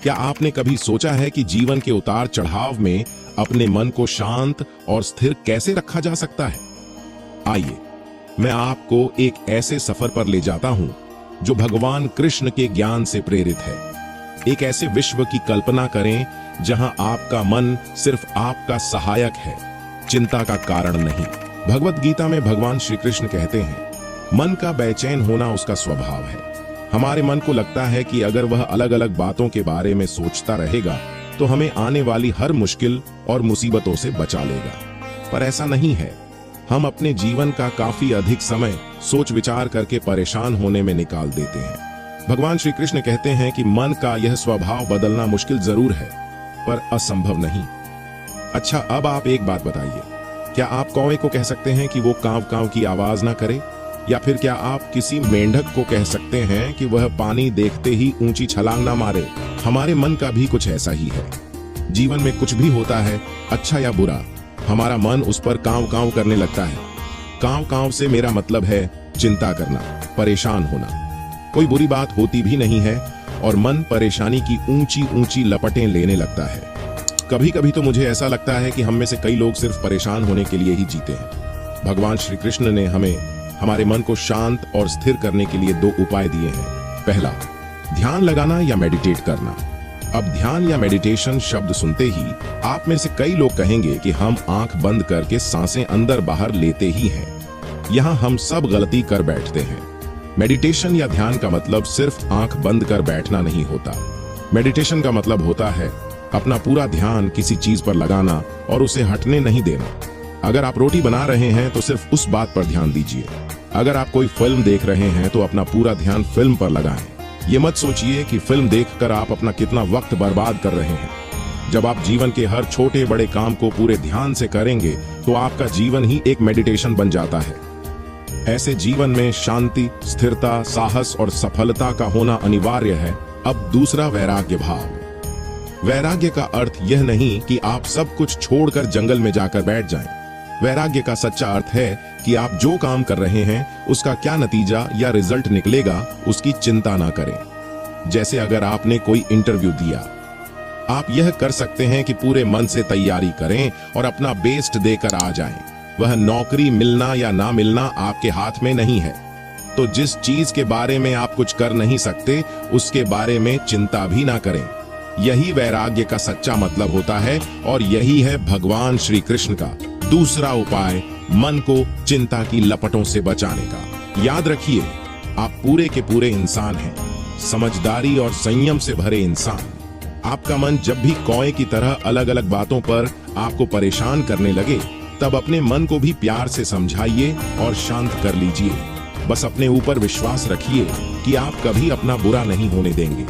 क्या आपने कभी सोचा है कि जीवन के उतार चढ़ाव में अपने मन को शांत और स्थिर कैसे रखा जा सकता है? आइए, मैं आपको एक ऐसे सफर पर ले जाता हूं जो भगवान कृष्ण के ज्ञान से प्रेरित है। एक ऐसे विश्व की कल्पना करें जहां आपका मन सिर्फ आपका सहायक है, चिंता का कारण नहीं। भगवत गीता में भगवान श्री कृष्ण कहते हैं, मन का बेचैन होना उसका स्वभाव है। हमारे मन को लगता है कि अगर वह अलग अलग बातों के बारे में सोचता रहेगा तो हमें आने वाली हर मुश्किल और मुसीबतों से बचा लेगा, पर ऐसा नहीं है। हम अपने जीवन का काफी अधिक समय सोच विचार करके परेशान होने में निकाल देते हैं। भगवान श्री कृष्ण कहते हैं कि मन का यह स्वभाव बदलना मुश्किल जरूर है, पर असंभव नहीं। अच्छा, अब आप एक बात बताइए, क्या आप कौवे को कह सकते हैं कि वो कांव कांव की आवाज ना करे? या फिर क्या आप किसी मेंढक को कह सकते हैं कि वह पानी देखते ही ऊंची छलांग ना मारे? हमारे मन का भी कुछ ऐसा ही है। जीवन में कुछ भी होता है, अच्छा या बुरा, हमारा मन उस पर कांव कांव करने लगता है। कांव कांव से मेरा मतलब है चिंता करना, परेशान होना। कोई बुरी बात होती भी नहीं है और मन परेशानी की ऊंची ऊंची लपटें लेने लगता है। कभी कभी तो मुझे ऐसा लगता है कि हम में से कई लोग सिर्फ परेशान होने के लिए ही जीते हैं। भगवान श्री कृष्ण ने हमें हमारे मन को शांत और स्थिर करने के लिए 2 उपाय दिए हैं। पहला, ध्यान लगाना या मेडिटेट करना। अब ध्यान या मेडिटेशन शब्द सुनते ही आप में से कई लोग कहेंगे कि हम आंख बंद करके सांसें अंदर बाहर लेते ही हैं। यहां हम सब गलती कर बैठते हैं। मेडिटेशन या ध्यान का मतलब सिर्फ आंख बंद कर बैठना नहीं होता। मेडिटेशन का मतलब होता है अपना पूरा ध्यान किसी चीज पर लगाना और उसे हटने नहीं देना। अगर आप रोटी बना रहे हैं तो सिर्फ उस बात पर ध्यान दीजिए। अगर आप कोई फिल्म देख रहे हैं तो अपना पूरा ध्यान फिल्म पर लगाएं। ये मत सोचिए कि फिल्म देखकर आप अपना कितना वक्त बर्बाद कर रहे हैं। जब आप जीवन के हर छोटे बड़े काम को पूरे ध्यान से करेंगे तो आपका जीवन ही एक मेडिटेशन बन जाता है। ऐसे जीवन में शांति, स्थिरता, साहस और सफलता का होना अनिवार्य है। अब दूसरा, वैराग्य भाव। वैराग्य का अर्थ यह नहीं कि आप सब कुछ छोड़कर जंगल में जाकर बैठ जाएं। वैराग्य का सच्चा अर्थ है कि आप जो काम कर रहे हैं उसका क्या नतीजा या रिजल्ट निकलेगा उसकी चिंता ना करें। जैसे अगर आपने कोई इंटरव्यू दिया, आप यह कर सकते हैं कि पूरे मन से तैयारी करें और अपना बेस्ट देकर आ जाएं। वह नौकरी मिलना या ना मिलना आपके हाथ में नहीं है। तो जिस चीज के बारे में आप कुछ कर नहीं सकते उसके बारे में चिंता भी ना करें। यही वैराग्य का सच्चा मतलब होता है और यही है भगवान श्री कृष्ण का दूसरा उपाय, मन को चिंता की लपटों से बचाने का। याद रखिए, आप पूरे के पूरे इंसान हैं, समझदारी और संयम से भरे इंसान। आपका मन जब भी कौए की तरह अलग अलग बातों पर आपको परेशान करने लगे, तब अपने मन को भी प्यार से समझाइए और शांत कर लीजिए। बस अपने ऊपर विश्वास रखिए कि आप कभी अपना बुरा नहीं होने देंगे।